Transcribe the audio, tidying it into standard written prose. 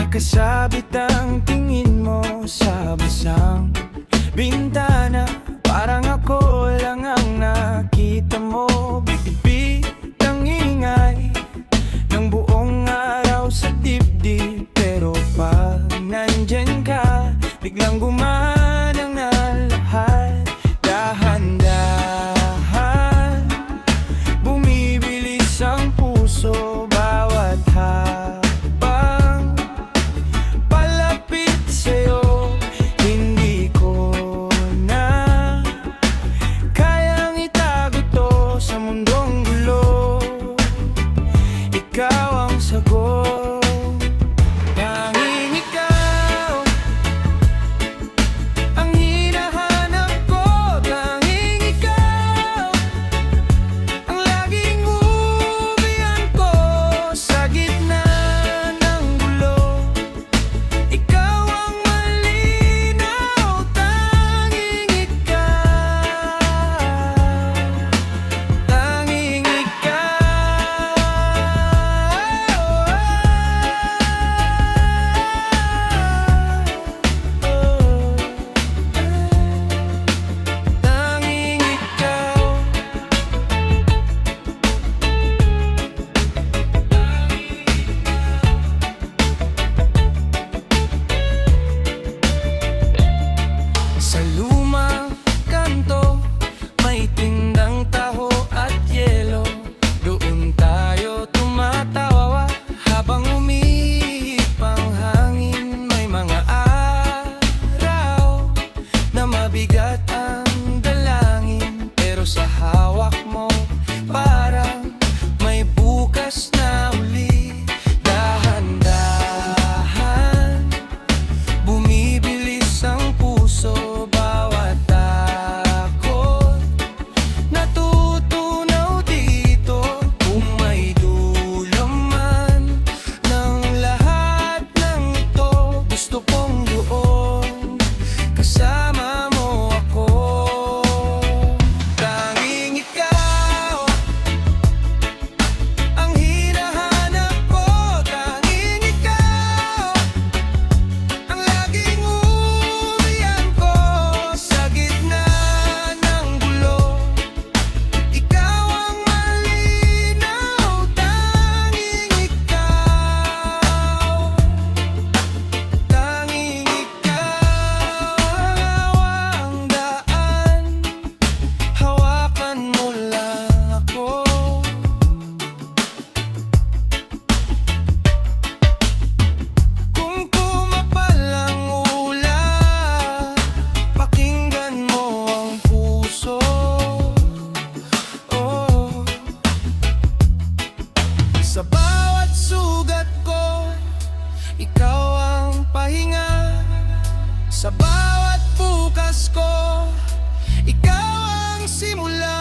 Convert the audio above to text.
Nakasabit ang tingin mo sa basang bintana, parang ako lang ang nakita mo. Bitbit ang ingay ng buong araw sa dibdib, pero pag nandyan ka, biglang gumanang na lahat. Dahan-dahan bumibilis ang puso bawat habang palapit sa'yo. Hindi ko na kayang itago to sa mundong gulo. Ikaw ang sagot, tanging ikaw ang hinahanap ko. Tanging ikaw ang laging umiyan ko sa gitna ng gulo. Ikaw ang malinaw, tanging ikaw, tanging ikaw. Tanging ikaw. Sa lumang kanto, may tindang taho at yelo. Doon tayo tumatawa habang umihip ang hangin. May mga araw na mabigat ang dalangin, pero sa hawak mo parang may bukas na uli. Dahan-dahan bumibilis ang puso bawat takot. Natutunaw dito kung may dulo man ng lahat ng ito. Gusto kong doon kasama mo ako. Tanging ikaw ang hinahanap ko. Tanging ikaw ang laging umiyan ko sa gitna ng gulo. Ikaw ang malinaw, tanging ikaw, tanging ikaw ang daan. Hawakan mo lang ako. Kung kumapal ang ulan, pakinggan mo ang puso. Oh. Sa bawat sugat ko, ikaw ang pahinga. Sa bawat bukas ko, ikaw ang simula.